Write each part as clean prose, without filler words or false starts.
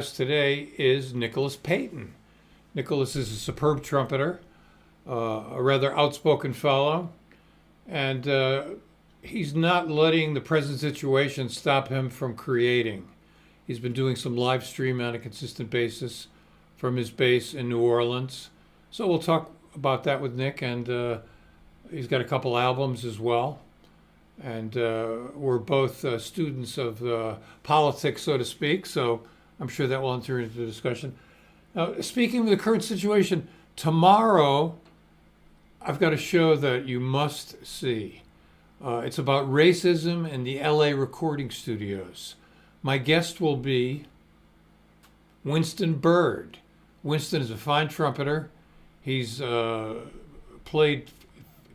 Today is Nicholas Payton. Nicholas is a superb trumpeter, a rather outspoken fellow, and he's not letting the present situation stop him from creating. He's been doing some live stream on a consistent basis from his base in New Orleans. So we'll talk about that with Nick, and he's got a couple albums as well. And we're both students of politics, so to speak, so I'm sure that will enter into the discussion. Now, speaking of the current situation, tomorrow I've got a show that you must see. It's about racism in the LA recording studios. My guest will be Winston Byrd. Winston is a fine trumpeter. He's played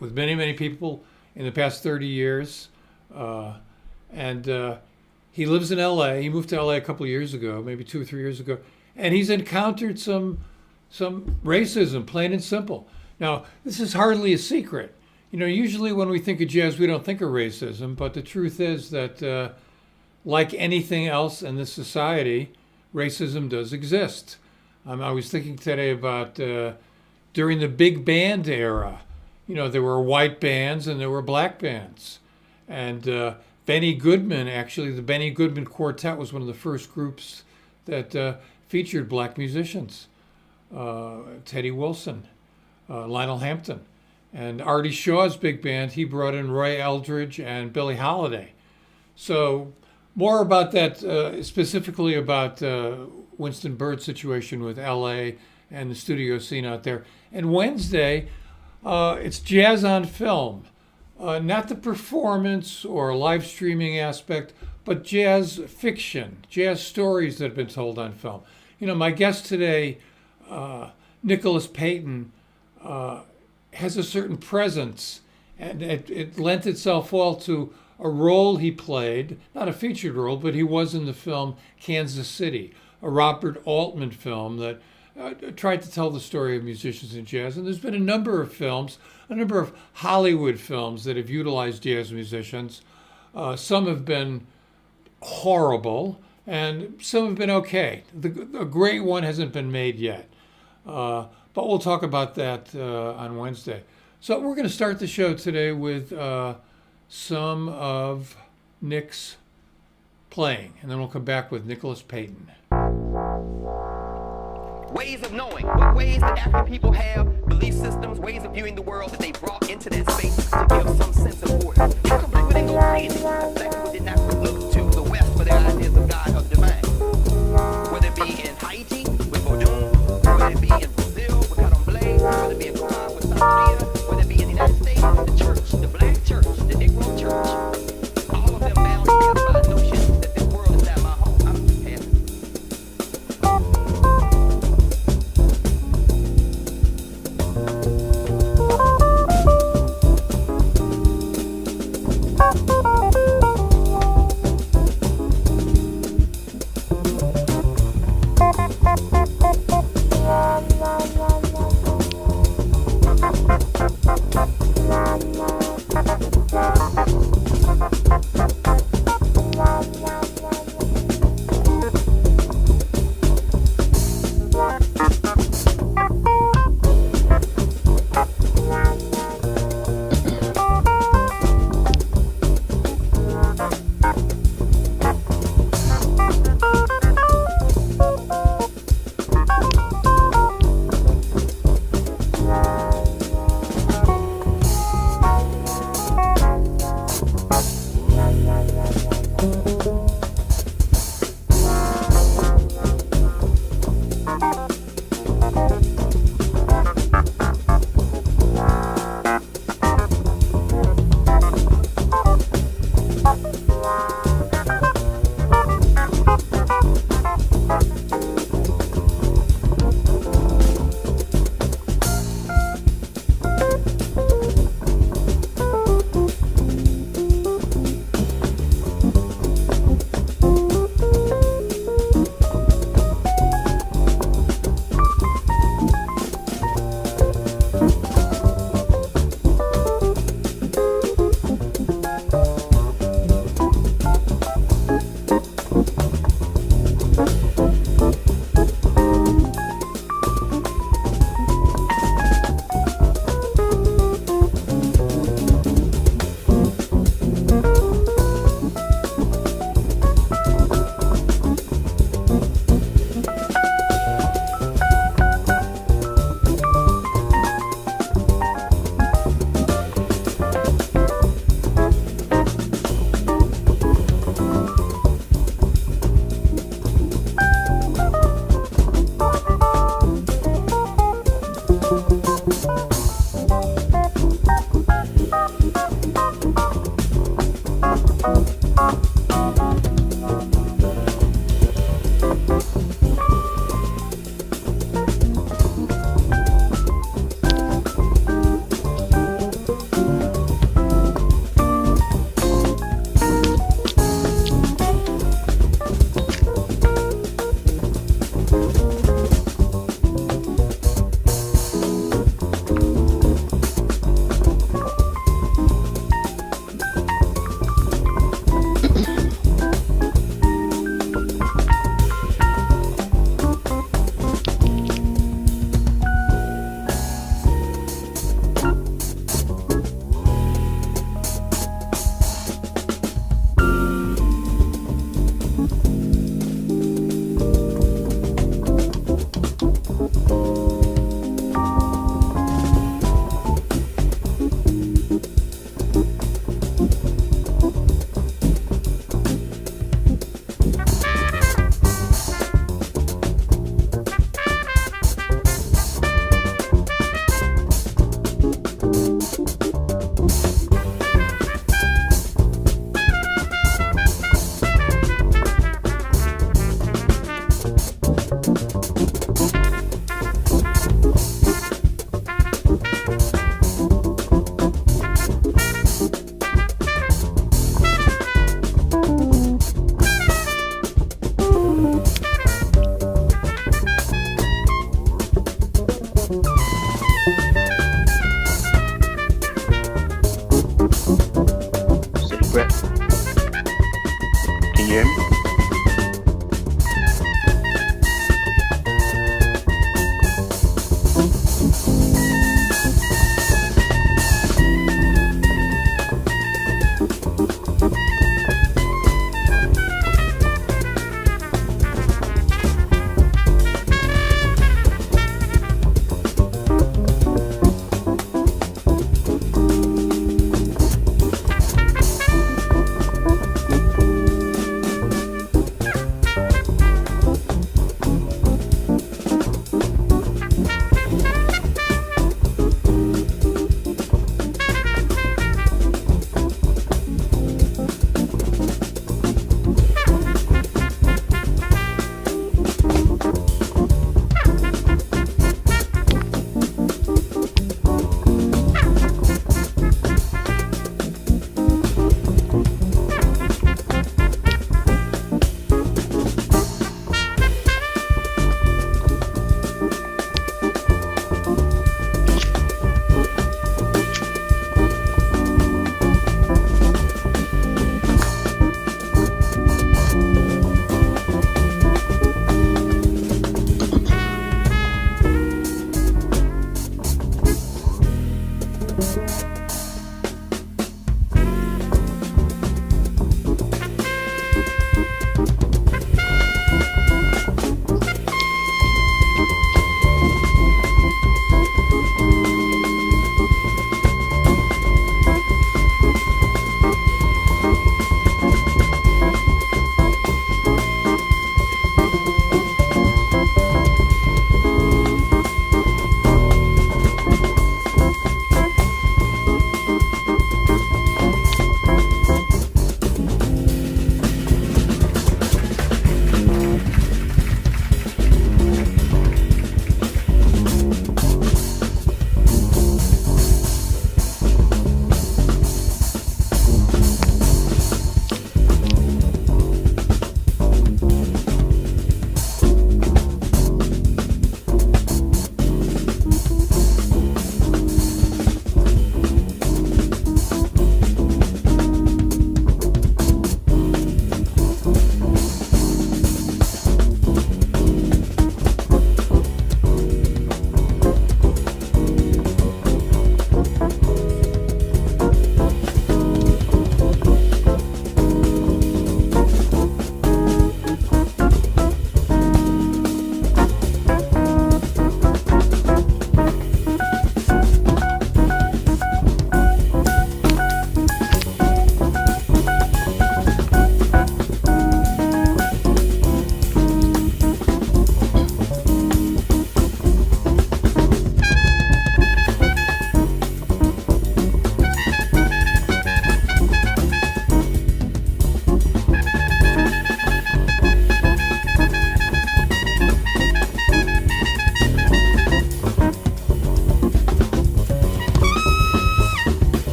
with many, many people in the past 30 years. And he lives in LA. He moved to LA a couple of years ago, maybe 2 or 3 years ago. And he's encountered some racism, plain and simple. Now, this is hardly a secret. You know, usually when we think of jazz, we don't think of racism. But the truth is that like anything else in this society, racism does exist. I was thinking today about during the big band era, you know, there were white bands and there were black bands. And Benny Goodman, actually, the Benny Goodman Quartet was one of the first groups that featured black musicians. Teddy Wilson, Lionel Hampton. And Artie Shaw's big band, he brought in Roy Eldridge and Billie Holiday. So more about that, specifically about Winston Byrd's situation with LA and the studio scene out there. And Wednesday, it's Jazz on Film. Not the performance or live streaming aspect, but jazz fiction, jazz stories that have been told on film. You know, my guest today, Nicholas Payton, has a certain presence, and it lent itself well to a role he played, not a featured role, but he was in the film Kansas City, a Robert Altman film that tried to tell the story of musicians in jazz. And there's been a number of films, a number of Hollywood films that have utilized jazz musicians. Some have been horrible, and some have been okay. A great one hasn't been made yet. But we'll talk about that on Wednesday. So we're going to start the show today with some of Nick's playing, and then we'll come back with Nicholas Payton. Ways of knowing, what ways that African people have, belief systems, ways of viewing the world that they brought into that space to give some sense of order. They couldn't believe it and go crazy. Black people did not look to the West for their ideas of God or the divine. Whether it be in Haiti with Vodun, whether it be in Brazil with Candomblé, whether it be in Quran with Santeria, whether it be in the United States, the church, the black church, the Negro church, all of them bound together by the notion that this world is not my home. I'm just passing.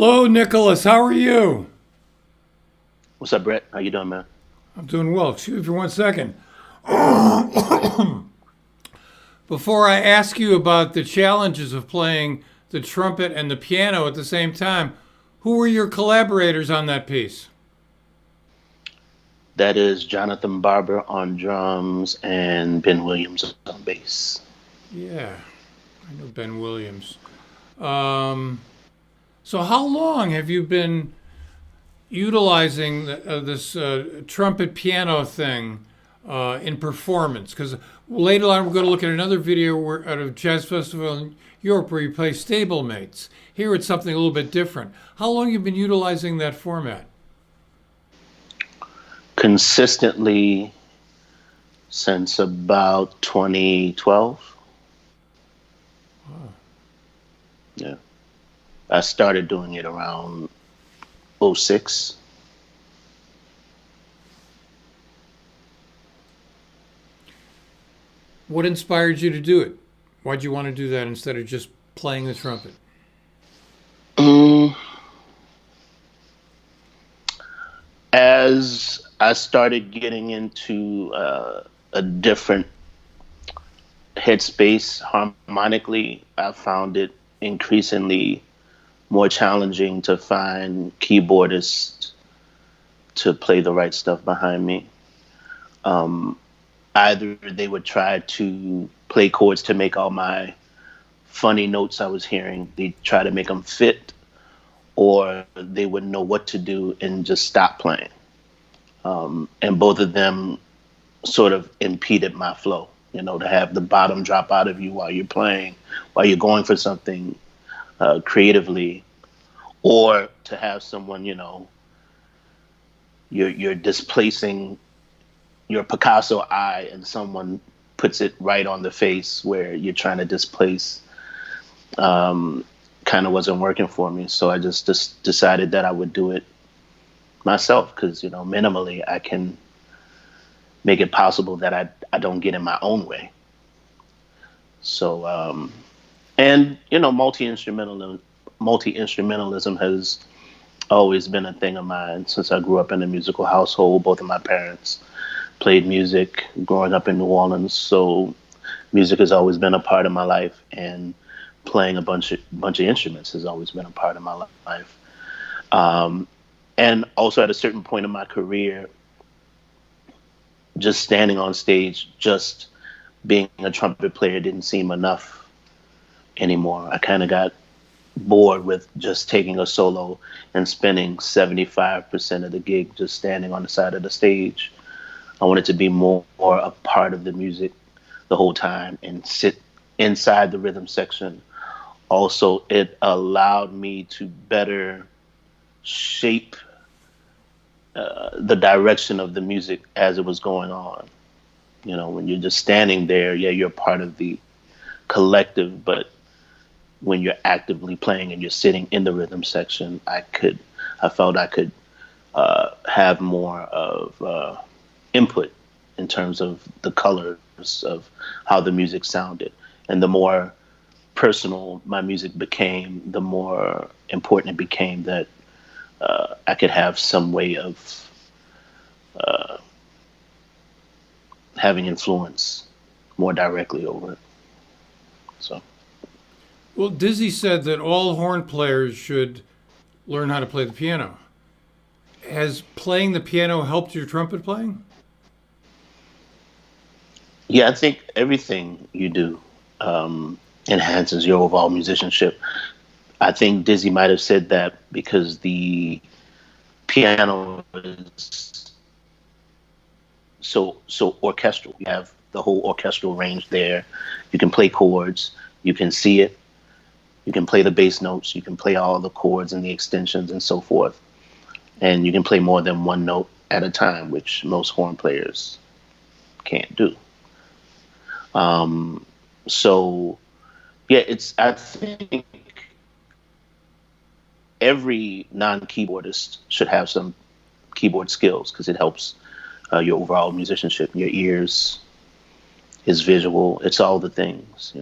Hello, Nicholas. How are you? What's up, Brett? How you doing, man? I'm doing well. Excuse me for 1 second. Before I ask you about the challenges of playing the trumpet and the piano at the same time, who were your collaborators on that piece? That is Jonathan Barber on drums and Ben Williams on bass. Yeah, I know Ben Williams. So how long have you been utilizing this trumpet piano thing in performance? Because later on we're going to look at another video out of Jazz Festival in Europe where you play Stablemates. Here it's something a little bit different. How long have you been utilizing that format? Consistently since about 2012. Yeah. I started doing it around '06. What inspired you to do it? Why'd you want to do that instead of just playing the trumpet? As I started getting into a different headspace harmonically, I found it increasingly more challenging to find keyboardists to play the right stuff behind me. Either they would try to play chords to make all my funny notes I was hearing, they try to make them fit, or they wouldn't know what to do and just stop playing. And both of them sort of impeded my flow, to have the bottom drop out of you while you're playing, while you're going for something creatively, or to have someone, you're displacing your Picasso eye and someone puts it right on the face where you're trying to displace, kind of wasn't working for me. So I just decided that I would do it myself because, minimally I can make it possible that I don't get in my own way. So, and, multi-instrumentalism has always been a thing of mine since I grew up in a musical household. Both of my parents played music growing up in New Orleans. So music has always been a part of my life, and playing a bunch of instruments has always been a part of my life. And also at a certain point in my career, just standing on stage, just being a trumpet player didn't seem enough anymore. I kind of got bored with just taking a solo and spending 75% of the gig just standing on the side of the stage. I wanted to be more a part of the music the whole time and sit inside the rhythm section. Also, it allowed me to better shape the direction of the music as it was going on. When you're just standing there, yeah, you're part of the collective, but when you're actively playing and you're sitting in the rhythm section, I felt I could have more of input in terms of the colors of how the music sounded. And the more personal my music became, the more important it became that I could have some way of having influence more directly over it. So. Well, Dizzy said that all horn players should learn how to play the piano. Has playing the piano helped your trumpet playing? Yeah, I think everything you do enhances your overall musicianship. I think Dizzy might have said that because the piano is so orchestral. You have the whole orchestral range there. You can play chords. You can see it. You can play the bass notes. You can play all the chords and the extensions and so forth. And you can play more than one note at a time, which most horn players can't do. So, yeah, I think every non-keyboardist should have some keyboard skills because it helps your overall musicianship. Your ears, is visual. It's all the things.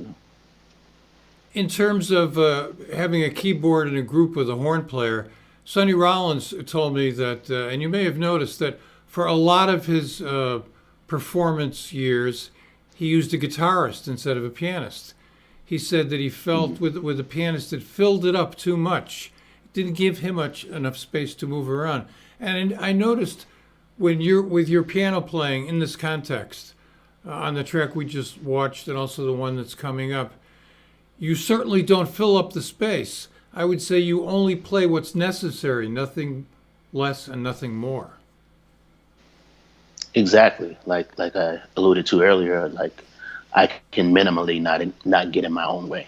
in terms of having a keyboard in a group with a horn player, Sonny Rollins told me that, and you may have noticed that for a lot of his performance years, he used a guitarist instead of a pianist. He said that he felt with a pianist it filled it up too much. It didn't give him enough space to move around. And I noticed when you're with your piano playing in this context, on the track we just watched and also the one that's coming up, you certainly don't fill up the space. I would say you only play what's necessary, nothing less and nothing more. Exactly. Like I alluded to earlier, like I can minimally not get in my own way.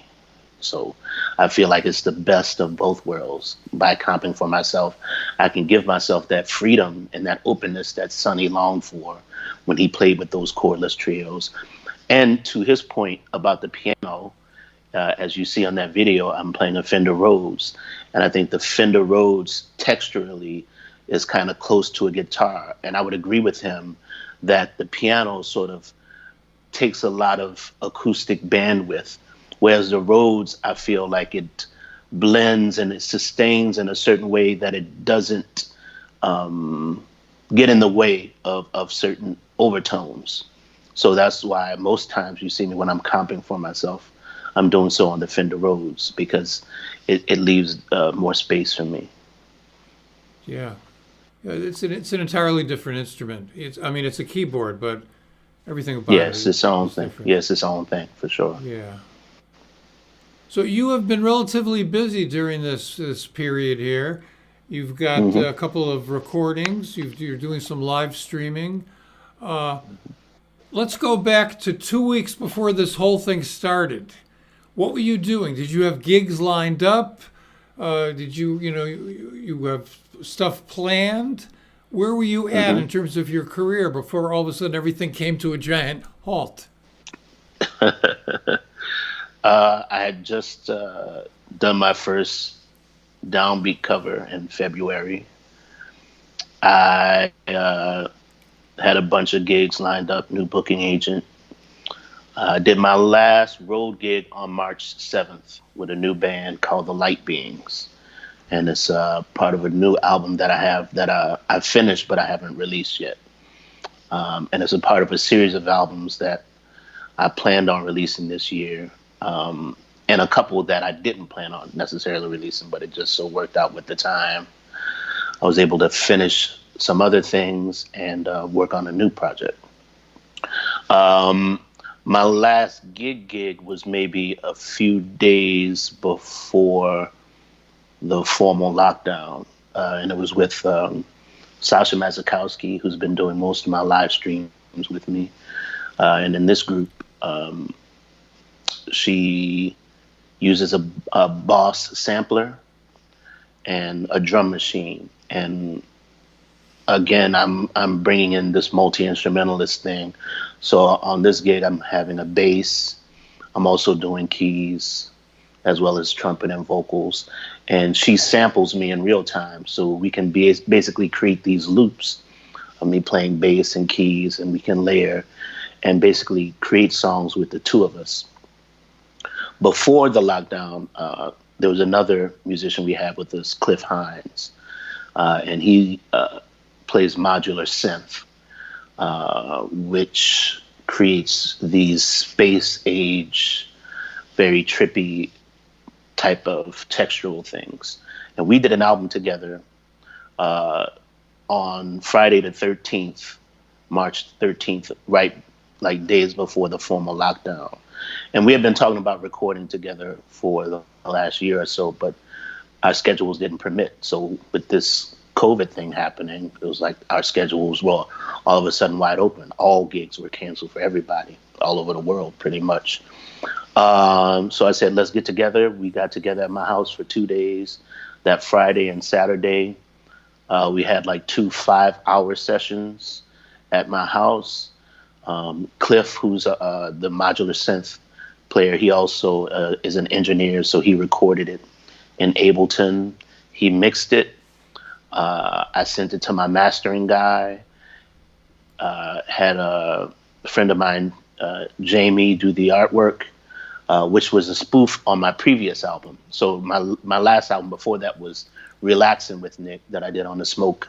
So I feel like it's the best of both worlds. By comping for myself, I can give myself that freedom and that openness that Sonny longed for when he played with those chordless trios. And to his point about the piano, as you see on that video, I'm playing a Fender Rhodes. And I think the Fender Rhodes texturally is kind of close to a guitar. And I would agree with him that the piano sort of takes a lot of acoustic bandwidth, whereas the Rhodes, I feel like it blends and it sustains in a certain way that it doesn't get in the way of certain overtones. So that's why most times you see me when I'm comping for myself, I'm doing so on the Fender Rhodes because it leaves more space for me. Yeah. It's an entirely different instrument. It's a keyboard, but everything about it Yes, its own is thing. different. Yes, its own thing for sure. Yeah. So you have been relatively busy during this period here. You've got a couple of recordings. You're doing some live streaming. Let's go back to 2 weeks before this whole thing started. What were you doing? Did you have gigs lined up? Did you have stuff planned? Where were you at in terms of your career before all of a sudden everything came to a giant halt? I had just done my first downbeat cover in February. I had a bunch of gigs lined up, new booking agent. Did my last road gig on March 7th with a new band called the Light Beings. And it's part of a new album that I have that I finished, but I haven't released yet. And it's a part of a series of albums that I planned on releasing this year. And a couple that I didn't plan on necessarily releasing, but it just so worked out with the time. I was able to finish some other things and work on a new project. My last gig was maybe a few days before the formal lockdown. And it was with Sasha Mazakowski, who's been doing most of my live streams with me. And in this group, she uses a Boss sampler and a drum machine. And again, I'm bringing in this multi-instrumentalist thing. So on this gig, I'm having a bass. I'm also doing keys as well as trumpet and vocals. And she samples me in real time. So we can basically create these loops of me playing bass and keys, and we can layer and basically create songs with the two of us. Before the lockdown, there was another musician we had with us, Cliff Hines, and he plays modular synth, which creates these space age, very trippy type of textural things. And we did an album together on Friday the 13th, March 13th, right like days before the formal lockdown. And we had been talking about recording together for the last year or so, but our schedules didn't permit. So with this COVID thing happening, it was like our schedules were all of a sudden wide open. All gigs were canceled for everybody all over the world, pretty much. So I said, let's get together. We got together at my house for 2 days. That Friday and Saturday, we had like 2 5-hour sessions at my house. Cliff, who's the modular synth player, he also is an engineer, so he recorded it in Ableton. He mixed it. I sent it to my mastering guy. Had a friend of mine, Jamie, do the artwork. which was a spoof on my previous album. So my last album before that was Relaxing with Nick, that I did on the Smoke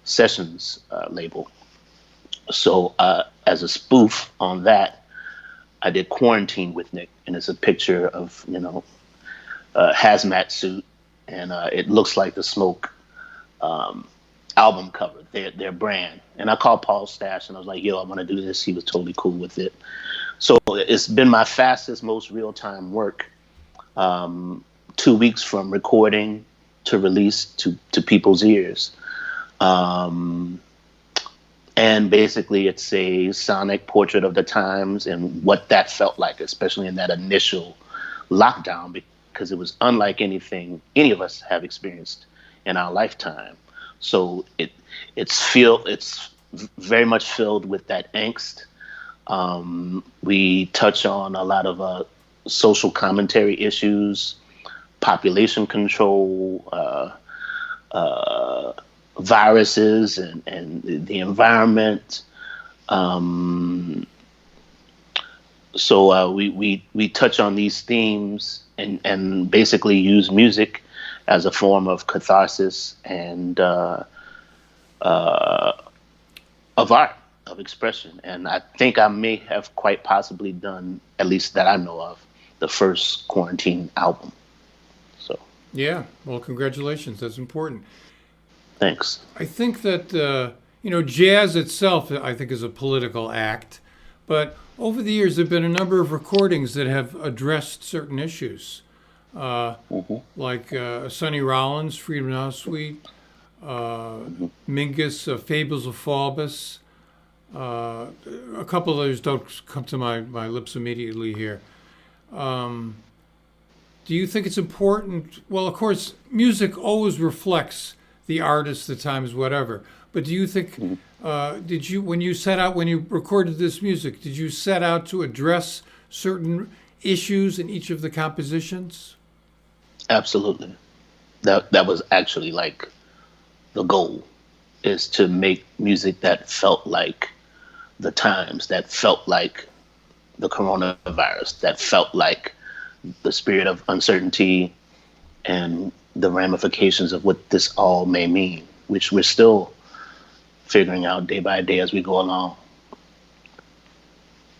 Sessions label. So as a spoof on that, I did Quarantine with Nick, and it's a picture of, a hazmat suit, and it looks like the Smoke album cover, their brand. And I called Paul Stash, and I was like, yo, I want to do this. He was totally cool with it. So it's been my fastest, most real-time work. 2 weeks from recording to release to people's ears. And basically it's a sonic portrait of the times and what that felt like, especially in that initial lockdown, because it was unlike anything any of us have experienced in our lifetime. So it's very much filled with that angst. We touch on a lot of social commentary issues, population control, viruses, and the environment. So we touch on these themes and basically use music as a form of catharsis and of art, of expression. And I think I may have quite possibly done, at least that I know of, the first Quarantine album. So Yeah, well, congratulations. That's important. thanks. I think that, jazz itself, I think, is a political act. But over the years, there have been a number of recordings that have addressed certain issues, like Sonny Rollins' Freedom Now Suite, Mingus, Fables of Faubus. A couple of those don't come to my lips immediately here. Do you think it's important? Well, of course, music always reflects the artist, the times, whatever. But do you think, when you recorded this music, did you set out to address certain issues in each of the compositions? Absolutely. That was actually like the goal, is to make music that felt like the times, that felt like the coronavirus, that felt like the spirit of uncertainty and the ramifications of what this all may mean, which we're still figuring out day by day as we go along.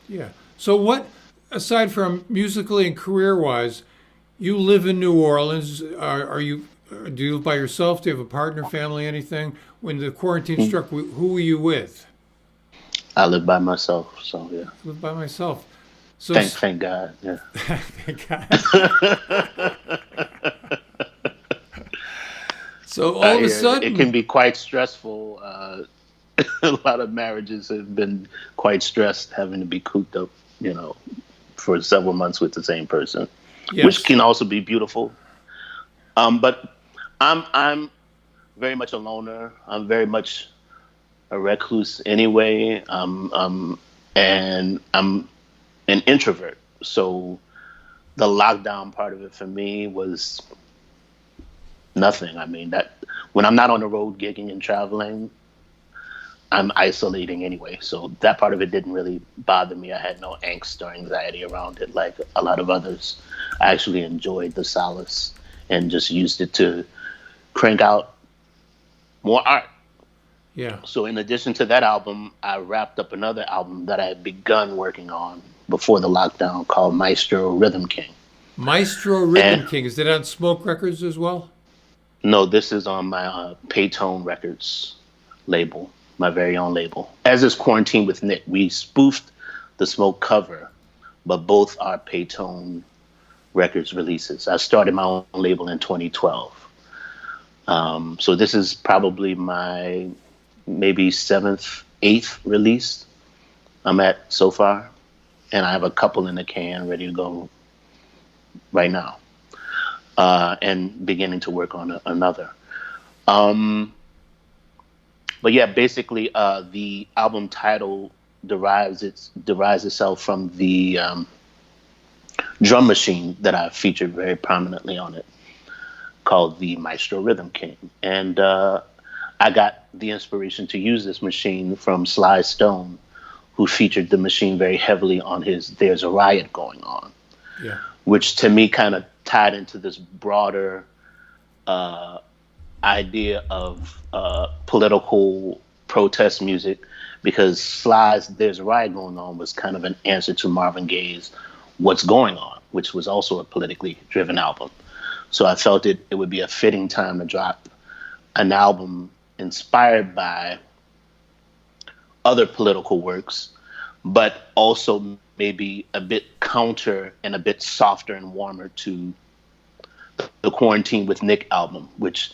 Yeah. So what, aside from musically and career-wise, you live in New Orleans. Do you live by yourself? Do you have a partner, family, anything? When the quarantine struck, who were you with? I live by myself, so yeah. I live by myself. So Thank God. Yeah. Thank God. So all of a sudden, it can be quite stressful. A lot of marriages have been quite stressed, having to be cooped up, for several months with the same person, yes. Which can also be beautiful. But I'm very much a loner. I'm very much a recluse anyway. And I'm an introvert. So the lockdown part of it for me was nothing. I mean, that when I'm not on the road gigging and traveling, I'm isolating anyway. So that part of it didn't really bother me. I had no angst or anxiety around it like a lot of others. I actually enjoyed the solace and just used it to crank out more art. Yeah. So in addition to that album, I wrapped up another album that I had begun working on before the lockdown called Maestro Rhythm King. Maestro Rhythm King, is that on Smoke Records as well? No, this is on my Payton Records label, my very own label. As is Quarantine with Nick. We spoofed the Smoke cover, but both are Payton Records releases. I started my own label in 2012. So this is probably my maybe 7th, 8th release I'm at so far. And I have a couple in the can ready to go right now. And beginning to work on another. But yeah, basically the album title derives itself from the drum machine that I featured very prominently on it, called the Maestro Rhythm King. And I got the inspiration to use this machine from Sly Stone, who featured the machine very heavily on his There's a Riot Going On. Yeah. which to me kind of tied into this broader idea of political protest music, because Sly's "There's a Riot Going On" was kind of an answer to Marvin Gaye's "What's Going On," which was also a politically driven album. So I felt it would be a fitting time to drop an album inspired by other political works, but also maybe a bit counter and a bit softer and warmer to the Quarantine with Nick album, which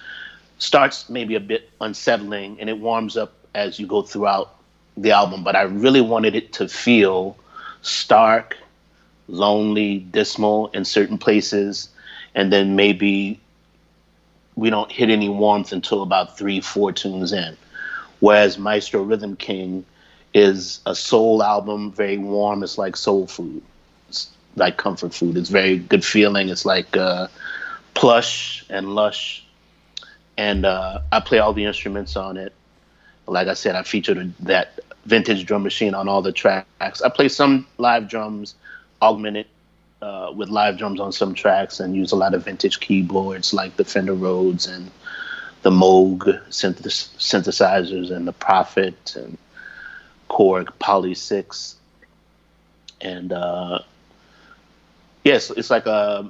starts maybe a bit unsettling and it warms up as you go throughout the album. But I really wanted it to feel stark, lonely, dismal in certain places, and then maybe we don't hit any warmth until about 3-4 tunes in. Whereas Maestro Rhythm King is a soul album, very warm. It's like soul food. It's like comfort food. It's very good feeling. It's like plush and lush. And I play all the instruments on it. Like I said, I featured that vintage drum machine on all the tracks. I play some live drums, augmented with live drums on some tracks, and use a lot of vintage keyboards like the Fender Rhodes and the Moog synthesizers and the Prophet and Korg Poly 6. And yes, it's like a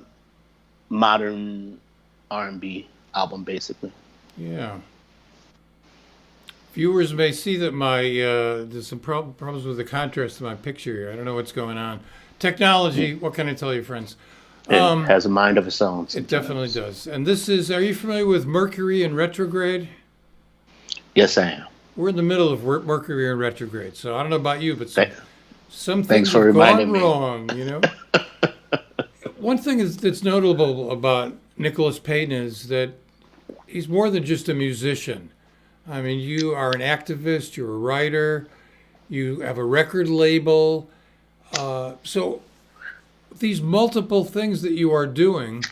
modern R&B album, basically. Yeah. Viewers may see that there's some problems with the contrast of my picture here. I don't know what's going on. Technology, what can I tell you, friends? It has a mind of its own. It definitely does. And this is, are you familiar with Mercury in retrograde? Yes, I am. We're in the middle of Mercury in retrograde, so I don't know about you, but some Thanks things for have reminding gone me. wrong, you know? One thing that's notable about Nicholas Payton is that he's more than just a musician. I mean, you are an activist, you're a writer, you have a record label. So these multiple things that you are doing,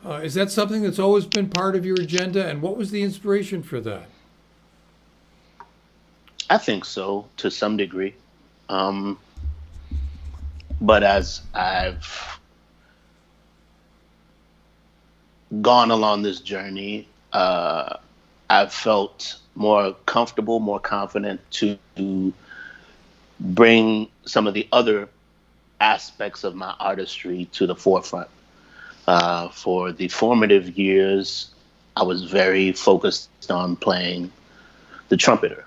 is that something that's always been part of your agenda? And what was the inspiration for that? I think so, to some degree. But as I've gone along this journey, I've felt more comfortable, more confident to bring some of the other aspects of my artistry to the forefront. For the formative years, I was very focused on playing the trumpet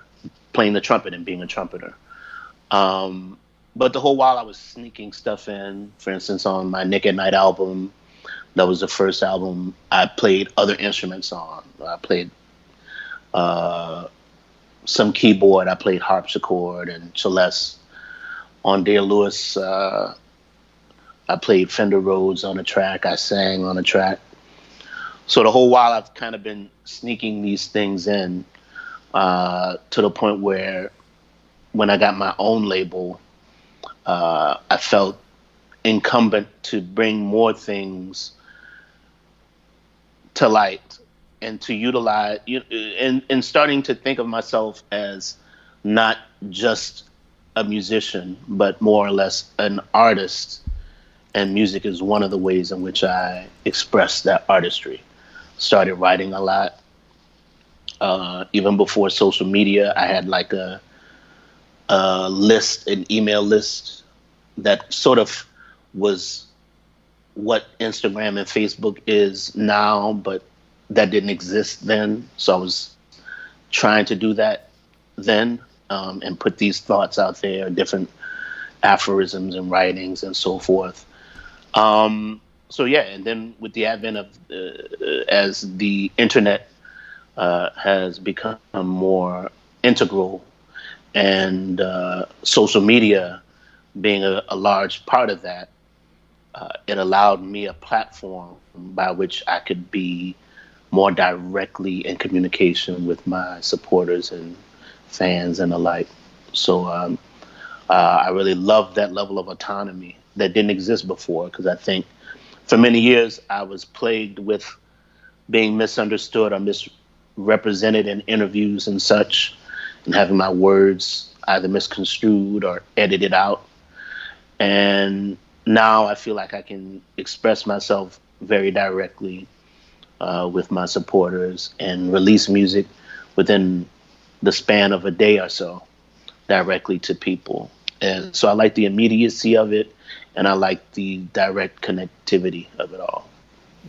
and being a trumpeter. But the whole while I was sneaking stuff in. For instance, on my Nick at Night album, that was the first album I played other instruments on. I played some keyboard. I played harpsichord and celeste. On Dear Lewis, I played Fender Rhodes on a track. I sang on a track. So the whole while I've kind of been sneaking these things in to the point where when I got my own label, I felt incumbent to bring more things to light and to utilize, and starting to think of myself as not just a musician, but more or less an artist. And music is one of the ways in which I express that artistry. Started writing a lot. Even before social media, I had like a list, an email list that sort of was what Instagram and Facebook is now, but that didn't exist then. So I was trying to do that then, and put these thoughts out there, different aphorisms and writings and so forth. So yeah, and then with the advent of, as the internet has become more integral, and social media being a large part of that, it allowed me a platform by which I could be more directly in communication with my supporters and fans and the like. So I really love that level of autonomy that didn't exist before, because I think for many years I was plagued with being misunderstood or misrepresented in interviews and such, and having my words either misconstrued or edited out. And now I feel like I can express myself very directly with my supporters and release music within the span of a day or so directly to people. And so I like the immediacy of it, and I like the direct connectivity of it all.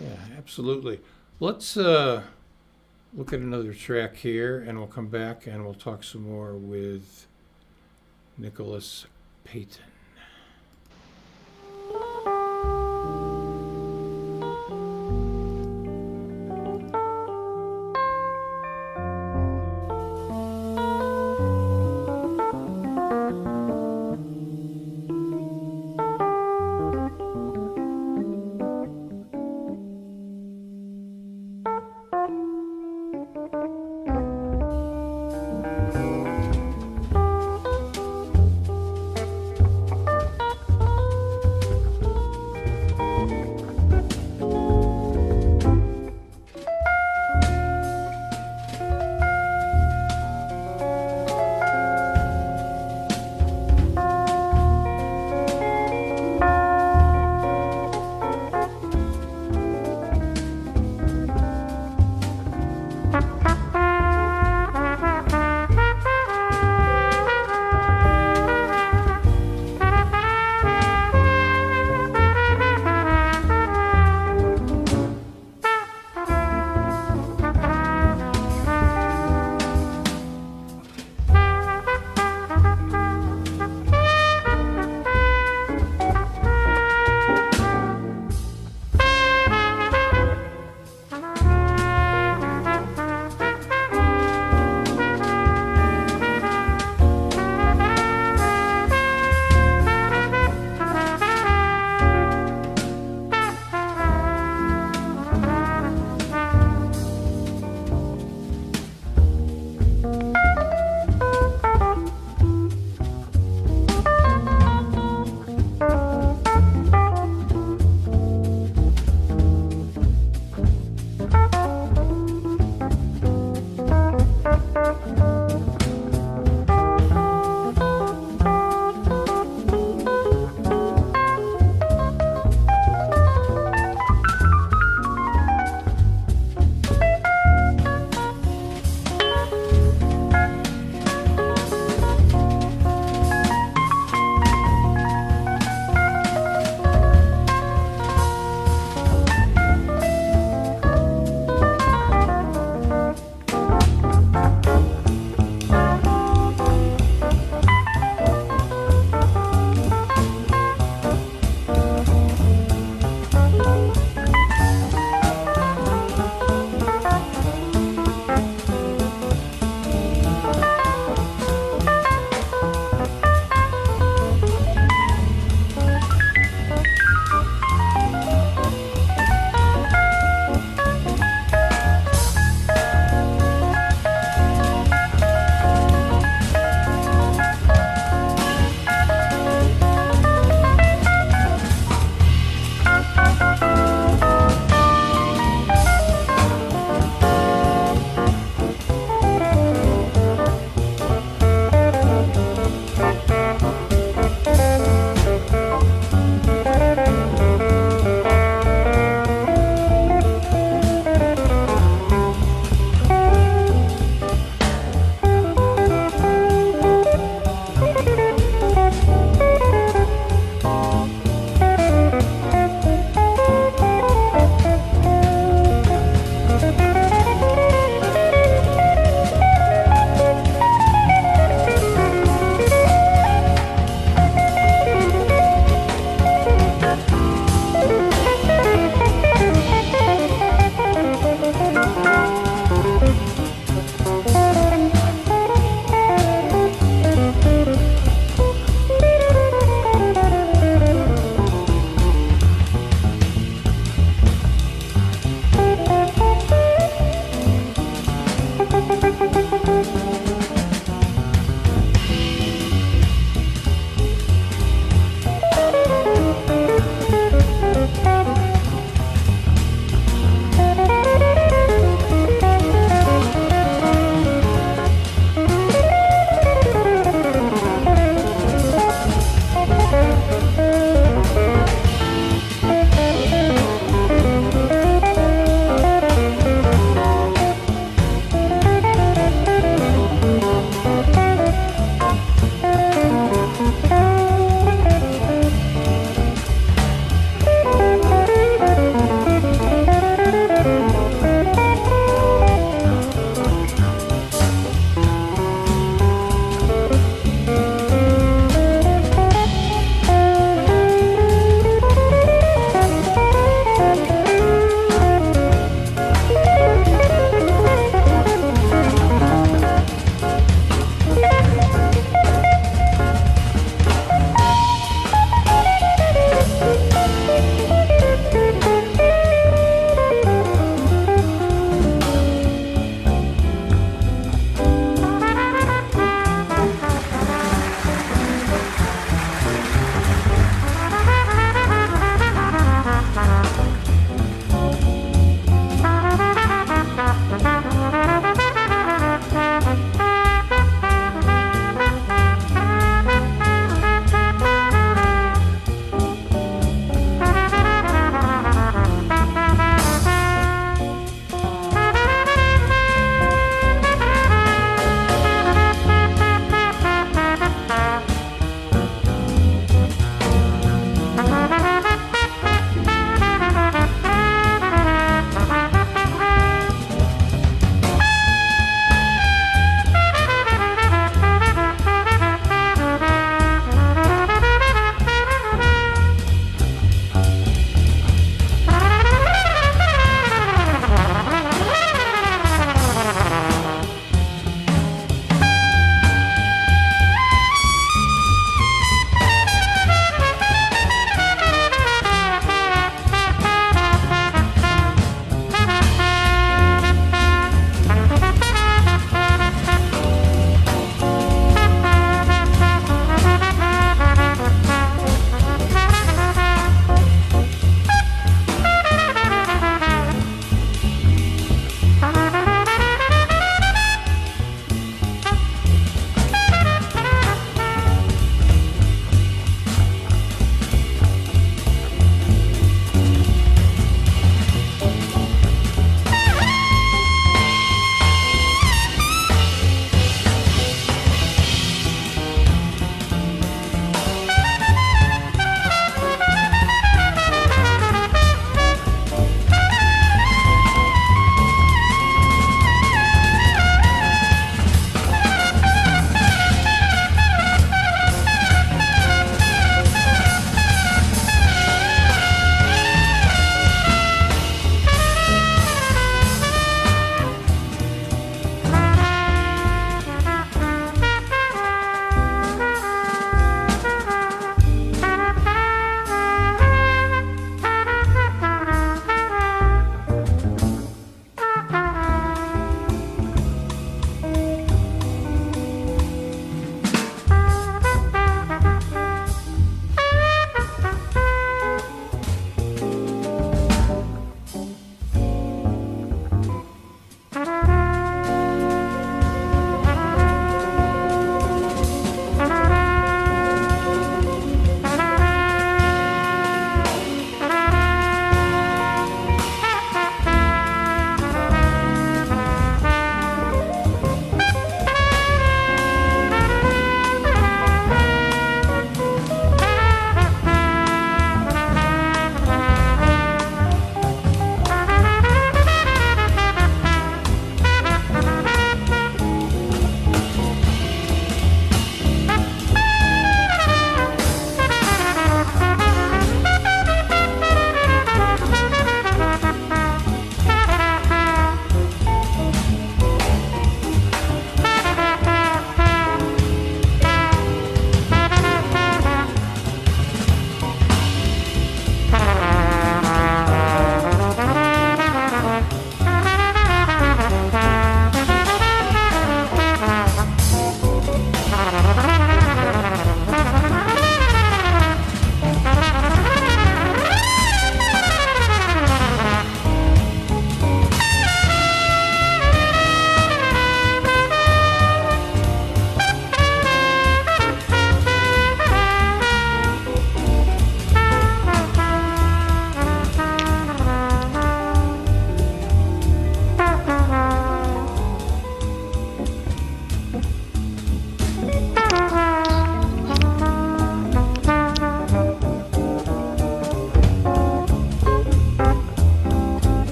Yeah, absolutely. Let's look at another track here, and we'll come back and we'll talk some more with Nicholas Payton.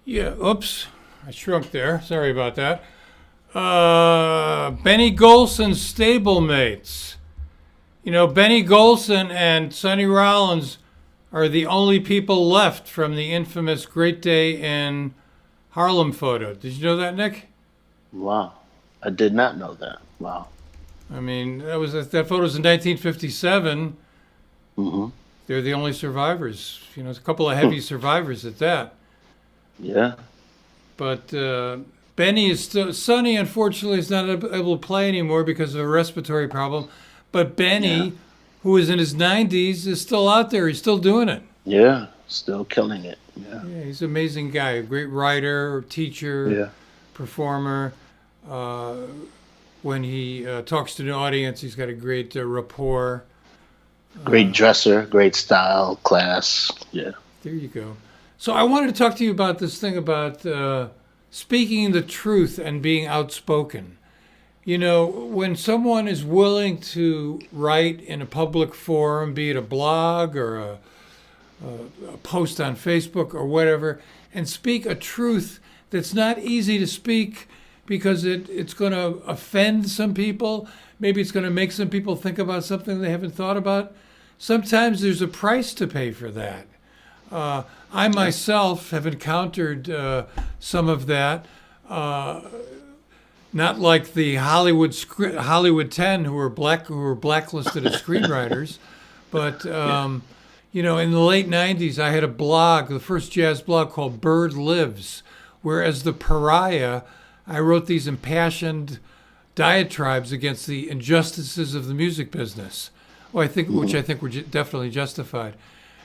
Yeah, oops, I shrunk there. Sorry about that. Benny Golson's Stablemates. You know, Benny Golson and Sonny Rollins are the only people left from the infamous Great Day in Harlem photo. Did you know that, Nick? Wow. I did not know that. Wow. I mean, that photo's in 1957. Hmm. They're the only survivors. You know, it's a couple of heavy survivors at that. Yeah. But Benny is still, Sonny unfortunately is not able to play anymore because of a respiratory problem. But Benny, who is in his 90s, is still out there. He's still doing it. Yeah. Still killing it. Yeah. Yeah, he's an amazing guy. A great writer, teacher, performer. When he talks to the audience, he's got a great rapport. Great dresser, great style, class. Yeah. There you go. So I wanted to talk to you about this thing about speaking the truth and being outspoken. You know, when someone is willing to write in a public forum, be it a blog or a post on Facebook or whatever, and speak a truth that's not easy to speak because it's going to offend some people. Maybe it's going to make some people think about something they haven't thought about. Sometimes there's a price to pay for that. I myself have encountered some of that. Not like the Hollywood 10 who were blacklisted as screenwriters, but you know, in the late 90s, I had a blog, the first jazz blog called Bird Lives, where as the pariah, I wrote these impassioned diatribes against the injustices of the music business, which I think were definitely justified.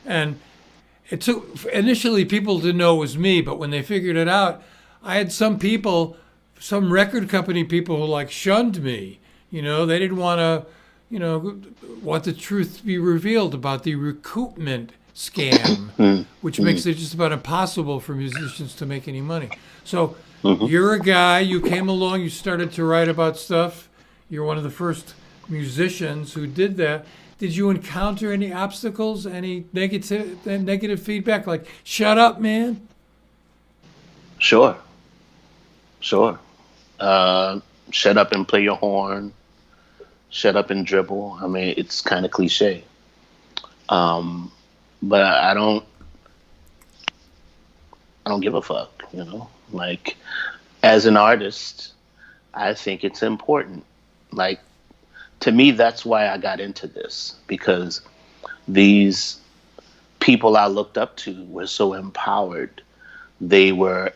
And it took, initially people didn't know it was me, but when they figured it out, I had some record company people who like shunned me. You know, they didn't want to, want the truth to be revealed about the recoupment scam, which makes it just about impossible for musicians to make any money. So you're a guy, you came along, you started to write about stuff. You're one of the first musicians who did that. Did you encounter any obstacles, any negative feedback, like, shut up, man? Sure. Shut up and play your horn. Shut up and dribble. I mean, it's kind of cliche. But I don't give a fuck, you know? Like, as an artist, I think it's important. Like, to me, that's why I got into this, because these people I looked up to were so empowered. They were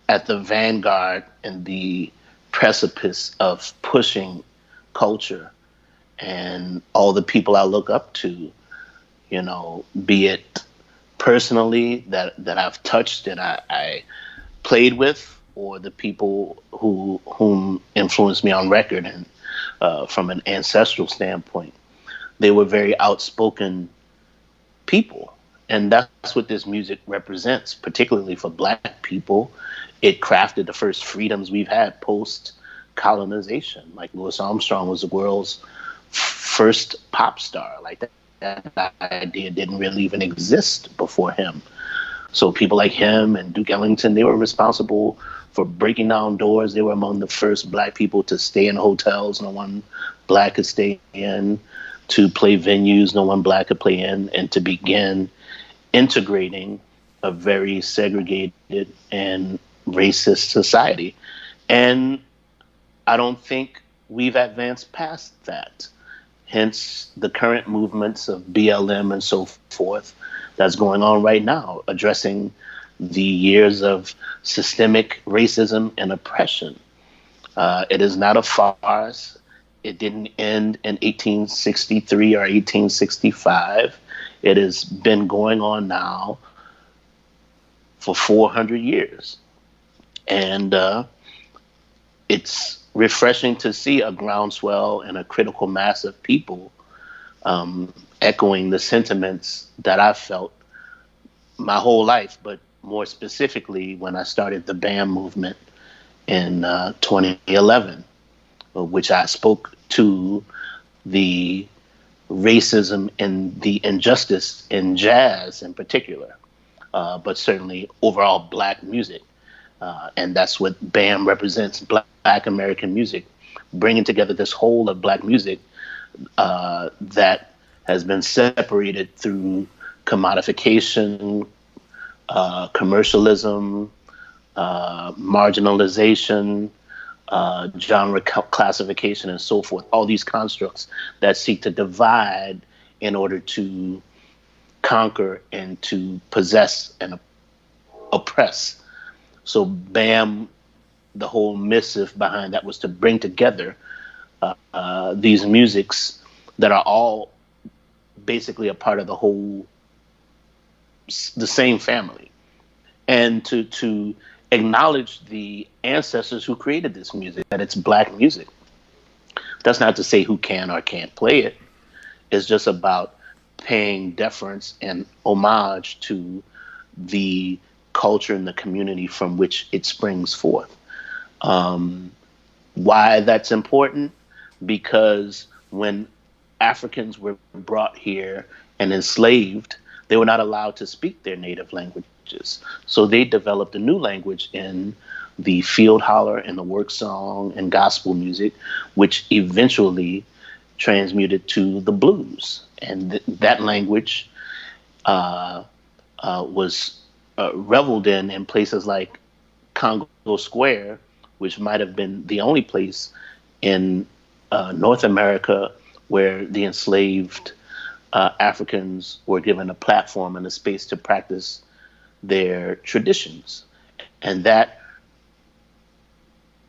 at the vanguard and the precipice of pushing culture. And all the people I look up to, you know, be it personally that I've touched, that I played with, or the people whom influenced me on record and from an ancestral standpoint, they were very outspoken people. And that's what this music represents, particularly for Black people. It crafted the first freedoms we've had post-colonization. Like Louis Armstrong was the world's first pop star. Like that idea didn't really even exist before him. So people like him and Duke Ellington, they were responsible for breaking down doors. They were among the first Black people to stay in hotels no one Black could stay in, to play venues no one Black could play in, and to begin integrating a very segregated and racist society. And I don't think we've advanced past that. Hence the current movements of BLM and so forth that's going on right now, addressing the years of systemic racism and oppression. It is not a farce. It didn't end in 1863 or 1865. It has been going on now for 400 years. And it's refreshing to see a groundswell and a critical mass of people echoing the sentiments that I've felt my whole life, but more specifically when I started the BAM movement in 2011, which I spoke to the racism and the injustice in jazz in particular. but certainly overall black music. And that's what BAM represents, black American music, bringing together this whole of black music that has been separated through commodification, commercialism, marginalization, genre classification, and so forth. All these constructs that seek to divide in order to conquer and to possess and oppress. So BAM, the whole missive behind that was to bring together these musics that are all basically a part of the same family, and to acknowledge the ancestors who created this music, that it's black music. That's not to say who can or can't play it. It's just about paying deference and homage to the culture and the community from which it springs forth. Why that's important? Because when Africans were brought here and enslaved, they were not allowed to speak their native languages. So they developed a new language in the field holler and the work song and gospel music, which eventually transmuted to the blues. And that language was reveled in places like Congo Square, which might have been the only place in North America where the enslaved Africans were given a platform and a space to practice their traditions. And that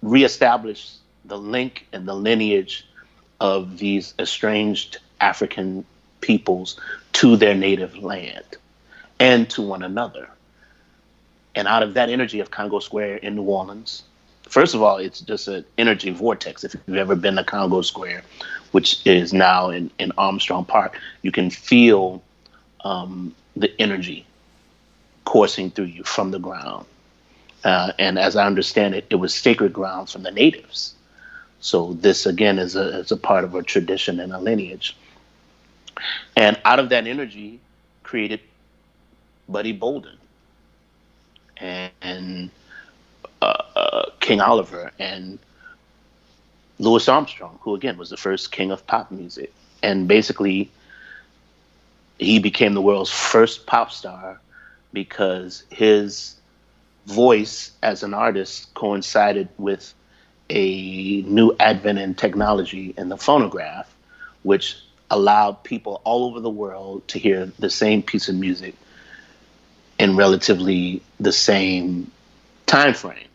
reestablished the link and the lineage of these estranged African peoples to their native land and to one another. And out of that energy of Congo Square in New Orleans, first of all, it's just an energy vortex. If you've ever been to Congo Square, which is now in Armstrong Park, you can feel the energy coursing through you from the ground. And as I understand it, it was sacred ground from the natives. So this, again, is a part of a tradition and a lineage. And out of that energy created Buddy Bolden and King Oliver and Louis Armstrong, who again was the first king of pop music. And basically, he became the world's first pop star because his voice as an artist coincided with a new advent in technology in the phonograph, which allowed people all over the world to hear the same piece of music in relatively the same time frame.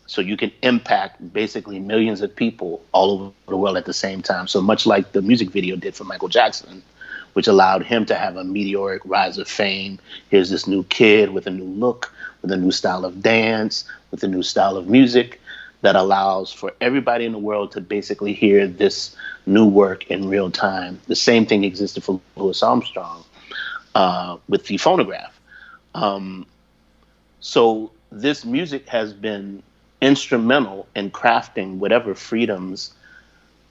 So you can impact basically millions of people all over the world at the same time. So much like the music video did for Michael Jackson, which allowed him to have a meteoric rise of fame. Here's this new kid with a new look, with a new style of dance, with a new style of music that allows for everybody in the world to basically hear this new work in real time. The same thing existed for Louis Armstrong with the phonograph. So this music has been instrumental in crafting whatever freedoms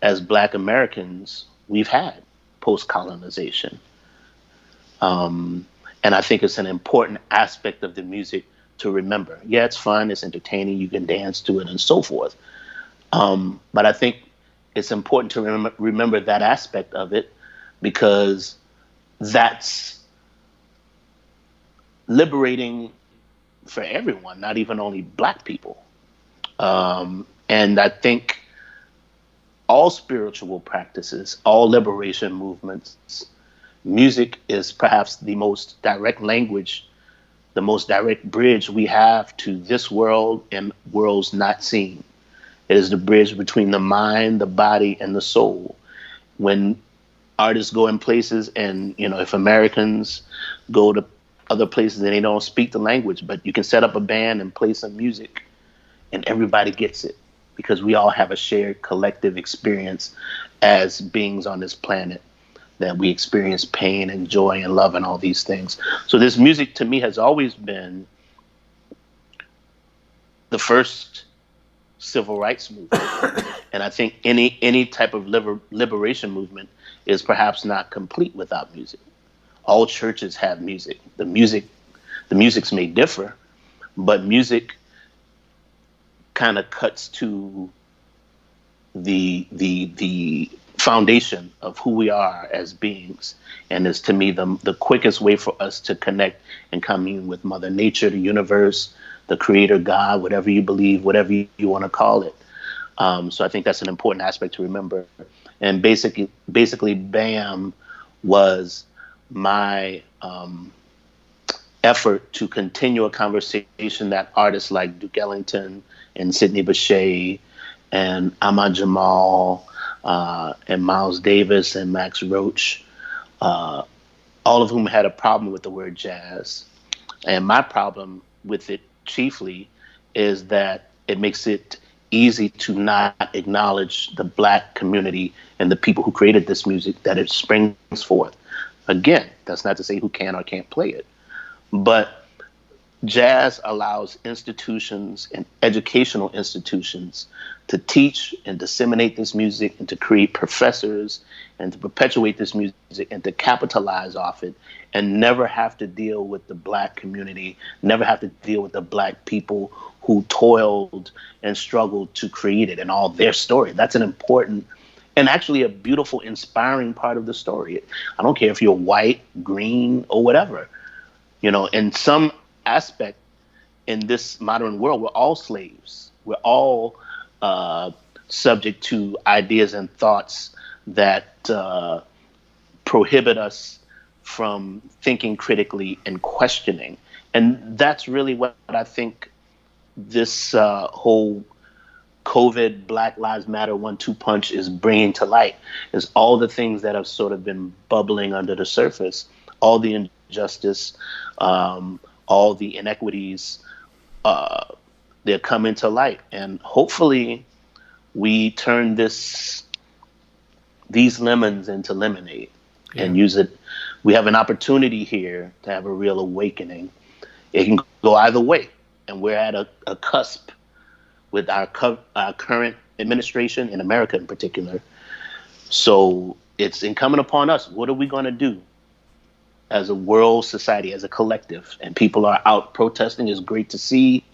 as Black Americans we've had post-colonization. And I think it's an important aspect of the music to remember. Yeah, it's fun, it's entertaining, you can dance to it and so forth. But I think it's important to remember that aspect of it, because that's liberating for everyone, not even only Black people. And I think all spiritual practices, all liberation movements, music is perhaps the most direct language, the most direct bridge we have to this world and worlds not seen. It is the bridge between the mind, the body, and the soul. When artists go in places and, if Americans go to other places and they don't speak the language, but you can set up a band and play some music and everybody gets it, because we all have a shared collective experience as beings on this planet, that we experience pain and joy and love and all these things. So this music to me has always been the first civil rights movement. And I think any type of liberation movement is perhaps not complete without music. All churches have music. The music The musics may differ, but music kind of cuts to the foundation of who we are as beings, and is, to me, the quickest way for us to connect and commune with Mother Nature, the universe, the Creator, God, whatever you believe, whatever you want to call it. So I think that's an important aspect to remember. And basically, BAM was my effort to continue a conversation that artists like Duke Ellington and Sidney Bechet and Ahmad Jamal and Miles Davis and Max Roach, all of whom had a problem with the word jazz. And my problem with it chiefly is that it makes it easy to not acknowledge the Black community and the people who created this music that it springs forth. Again, that's not to say who can or can't play it, but jazz allows institutions and educational institutions to teach and disseminate this music, and to create professors and to perpetuate this music and to capitalize off it, and never have to deal with the Black community, never have to deal with the Black people who toiled and struggled to create it and all their story. That's an important and actually a beautiful, inspiring part of the story. I don't care if you're white, green, or whatever. You know, in some aspect in this modern world, we're all slaves. We're all subject to ideas and thoughts that prohibit us from thinking critically and questioning. And that's really what I think this whole COVID Black Lives Matter 1-2 punch is bringing to light, is all the things that have sort of been bubbling under the surface, all the injustice, all the inequities, they're coming to light. And hopefully we turn these lemons into lemonade and use it. We have an opportunity here to have a real awakening. It can go either way. And we're at a cusp with our current administration in America in particular. So it's incumbent upon us. What are we going to do as a world society, as a collective? And people are out protesting. It's great to see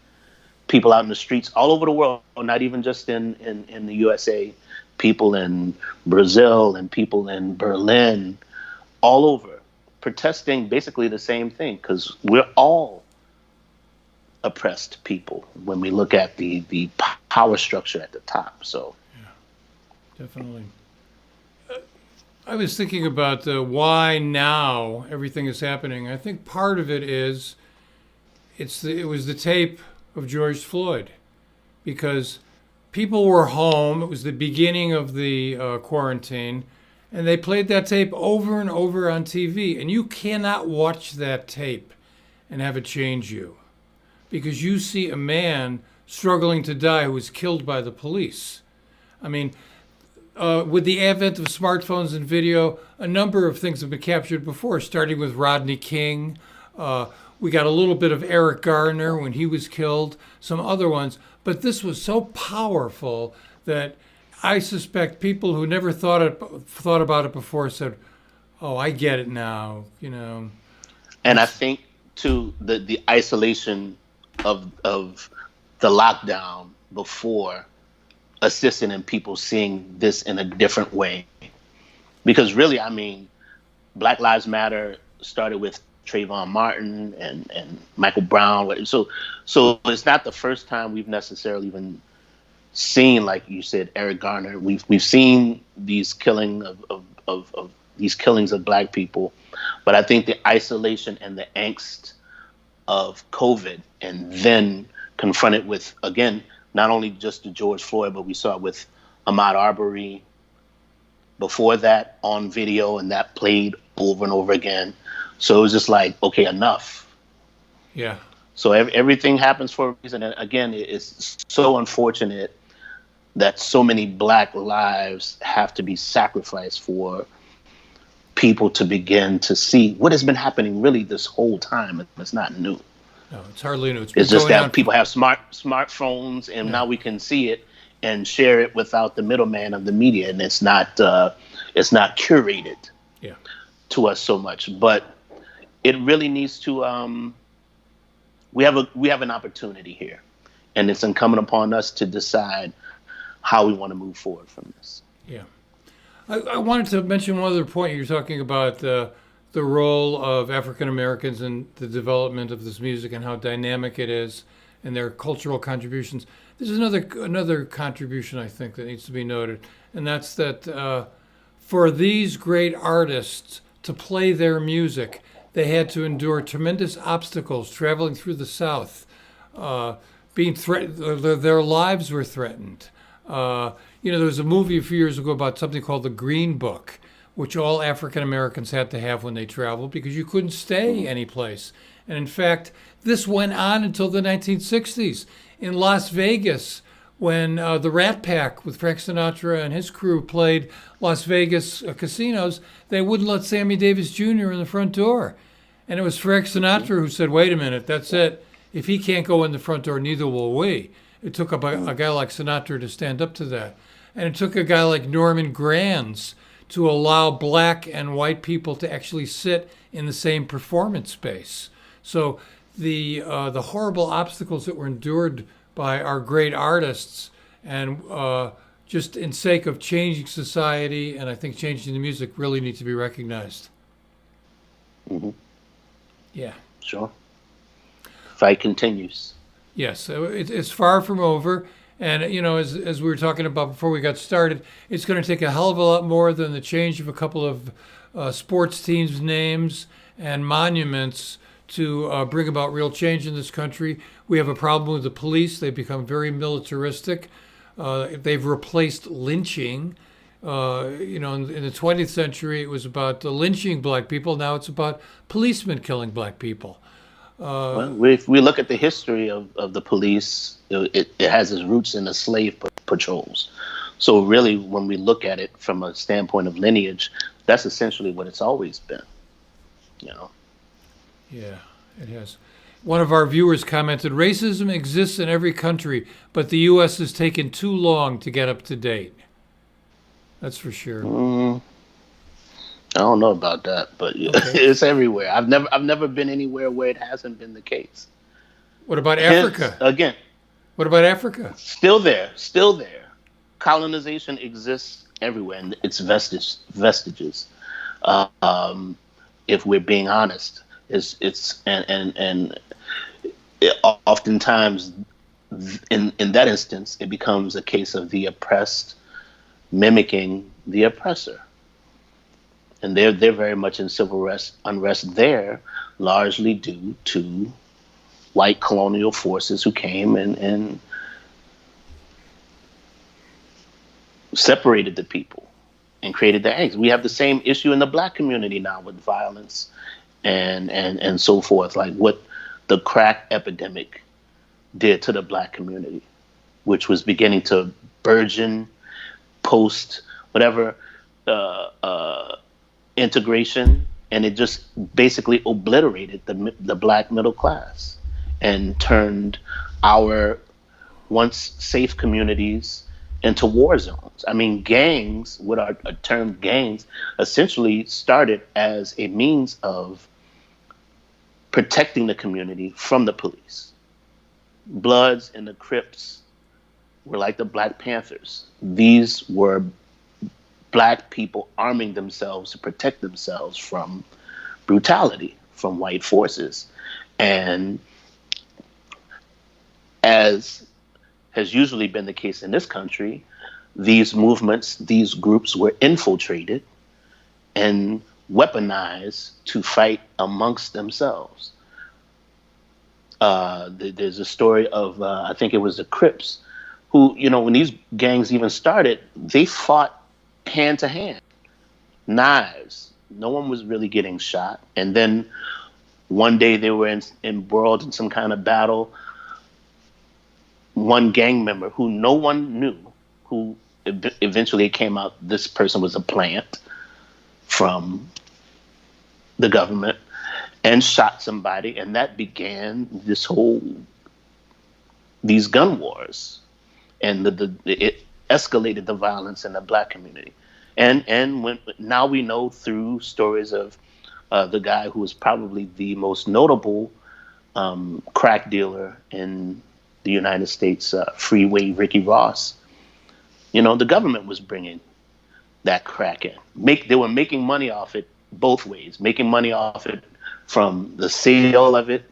people out in the streets all over the world, not even just in the USA, people in Brazil and people in Berlin, all over, protesting basically the same thing, because we're all oppressed people when we look at the power structure at the top. So yeah, definitely. I was thinking about why now everything is happening. I think part of it is it was the tape of George Floyd, because people were home. It was the beginning of the quarantine, and they played that tape over and over on TV. And you cannot watch that tape and have it change you, because you see a man struggling to die who was killed by the police. I mean, with the advent of smartphones and video, a number of things have been captured before, starting with Rodney King. We got a little bit of Eric Garner when he was killed, some other ones. But this was so powerful that I suspect people who never thought about it before said, "Oh, I get it now," you know. And I think too the isolation of the lockdown before assisting in people seeing this in a different way, because really, I mean, Black Lives Matter started with Trayvon Martin and Michael Brown. So it's not the first time we've necessarily even seen, like you said, Eric Garner. We've seen these killings of Black people, but I think the isolation and the angst of COVID, and then confronted with, again, not only just the George Floyd, but we saw it with Ahmaud Arbery before that on video, and that played over and over again. So it was just like, okay, enough. Yeah. So everything happens for a reason. And again, it's so unfortunate that so many Black lives have to be sacrificed for people to begin to see what has been happening really this whole time. It's not new. No, it's hardly new. It's just that people have smartphones, and now we can see it and share it without the middleman of the media, and it's not curated to us so much. But it really needs to we have an opportunity here, and it's incumbent upon us to decide how we want to move forward from this. Yeah. I wanted to mention one other point. You're talking about the role of African Americans in the development of this music and how dynamic it is and their cultural contributions. There's another contribution I think that needs to be noted, and that's that for these great artists to play their music, they had to endure tremendous obstacles traveling through the South, being their lives were threatened. There was a movie a few years ago about something called the Green Book, which all African Americans had to have when they traveled because you couldn't stay anyplace. And in fact, this went on until the 1960s. In Las Vegas, when the Rat Pack with Frank Sinatra and his crew played Las Vegas casinos, they wouldn't let Sammy Davis Jr. in the front door. And it was Frank Sinatra who said, wait a minute, that's it. If he can't go in the front door, neither will we. It took a guy like Sinatra to stand up to that. And it took a guy like Norman Granz to allow black and white people to actually sit in the same performance space. So the horrible obstacles that were endured by our great artists and just in sake of changing society and I think changing the music really need to be recognized. Mm-hmm. Yeah. Sure. Fight continues. Yes, it's far from over. And, as we were talking about before we got started, it's going to take a hell of a lot more than the change of a couple of sports teams' names and monuments to bring about real change in this country. We have a problem with the police. They've become very militaristic. They've replaced lynching. In the 20th century, it was about lynching black people. Now it's about policemen killing black people. Well, if we look at the history of the police, it has its roots in the slave patrols. So really, when we look at it from a standpoint of lineage, that's essentially what it's always been. Yeah, it has. One of our viewers commented, racism exists in every country, but the U.S. has taken too long to get up to date. That's for sure. I don't know about that, but okay. It's everywhere. I've never been anywhere where it hasn't been the case. What about Africa? Again. What about Africa? Still there. Colonization exists everywhere, and its vestiges. If we're being honest, oftentimes in that instance, it becomes a case of the oppressed mimicking the oppressor. And they're very much in civil unrest there, largely due to white colonial forces who came and separated the people and created the angst. We have the same issue in the black community now with violence and so forth, like what the crack epidemic did to the black community, which was beginning to burgeon post whatever integration, and it just basically obliterated the black middle class and turned our once safe communities into war zones. I mean, gangs, what are termed gangs, essentially started as a means of protecting the community from the police. Bloods and the Crips were like the Black Panthers. These were black people arming themselves to protect themselves from brutality from white forces. And as has usually been the case in this country, these movements, these groups were infiltrated and weaponized to fight amongst themselves. There's a story of, I think it was the Crips, who, when these gangs even started, they fought hand to hand, knives. No one was really getting shot. And then one day they were embroiled in some kind of battle. One gang member who no one knew, who eventually it came out this person was a plant from the government, and shot somebody, and that began these gun wars, and it escalated the violence in the black community. And now we know through stories of the guy who was probably the most notable crack dealer in the United States, Freeway Ricky Ross, the government was bringing that crack in. They were making money off it both ways, making money off it from the sale of it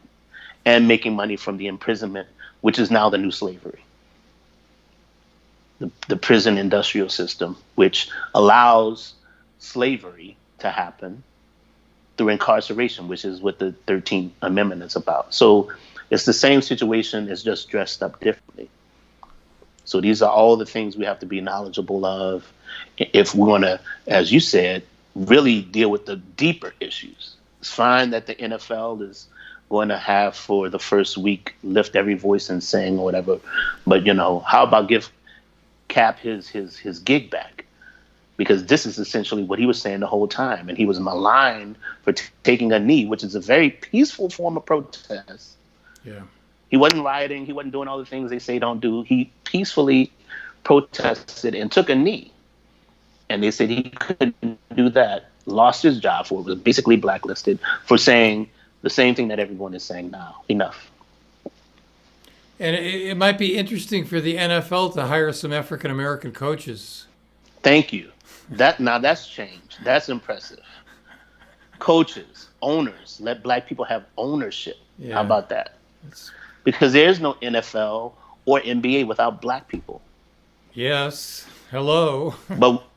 and making money from the imprisonment, which is now the new slavery. The prison industrial system, which allows slavery to happen through incarceration, which is what the 13th Amendment is about. So it's the same situation, it's just dressed up differently. So these are all the things we have to be knowledgeable of if we want to, as you said, really deal with the deeper issues. It's fine that the NFL is going to have for the first week lift every voice and sing or whatever, but how about give Cap his gig back? Because this is essentially what he was saying the whole time, and he was maligned for taking a knee, which is a very peaceful form of protest. Yeah. He wasn't rioting. He wasn't doing all the things they say don't do. He peacefully protested and took a knee. And they said he couldn't do that, lost his job for it, was basically blacklisted for saying the same thing that everyone is saying now. Enough. And it might be interesting for the NFL to hire some African-American coaches. Thank you. Now that's changed. That's impressive. Coaches, owners, let black people have ownership. Yeah. How about that? Because there's no NFL or NBA without black people. Yes. Hello.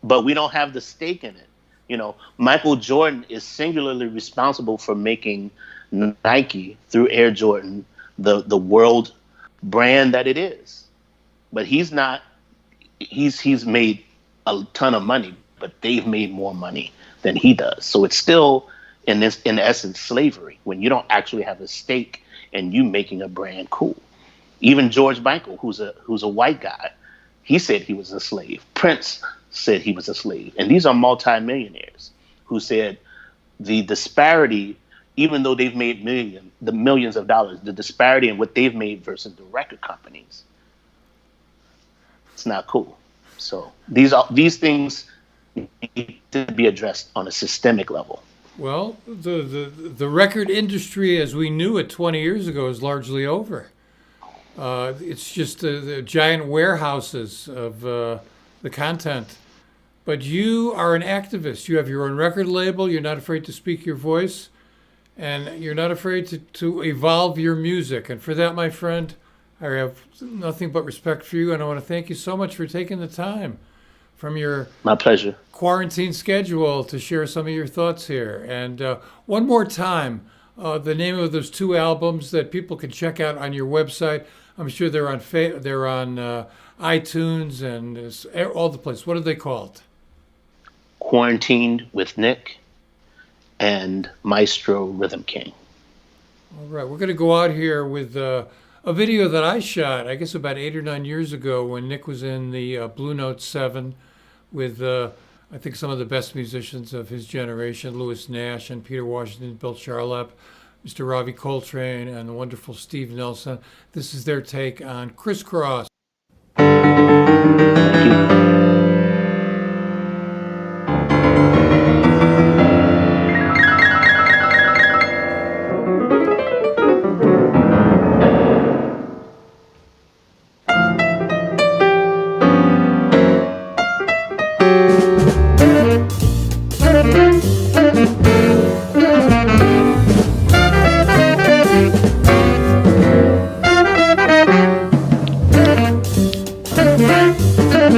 But we don't have the stake in it. Michael Jordan is singularly responsible for making Nike through Air Jordan the world brand that it is. But he's not. He's made a ton of money, but they've made more money than he does. So it's still in essence slavery when you don't actually have a stake and you making a brand cool. Even George Michael, who's a white guy, he said he was a slave. Prince said he was a slave. And these are multimillionaires who said the disparity, even though they've made millions of dollars, the disparity in what they've made versus the record companies, it's not cool. So these things need to be addressed on a systemic level. Well, the record industry as we knew it 20 years ago is largely over. It's just the giant warehouses of the content. But you are an activist. You have your own record label. You're not afraid to speak your voice. And you're not afraid to evolve your music. And for that, my friend, I have nothing but respect for you. And I want to thank you so much for taking the time from your My pleasure. quarantine schedule to share some of your thoughts here. And one more time, the name of those two albums that people can check out on your website. I'm sure they're on iTunes and all the places. What are they called? Quarantined with Nick and Maestro Rhythm King. All right, we're going to go out here with a video that I shot, I guess about 8 or 9 years ago when Nick was in the Blue Note 7 with, I think, some of the best musicians of his generation, Louis Nash and Peter Washington, Bill Charlap, Mr. Ravi Coltrane, and the wonderful Steve Nelson. This is their take on Crisscross. Thank you.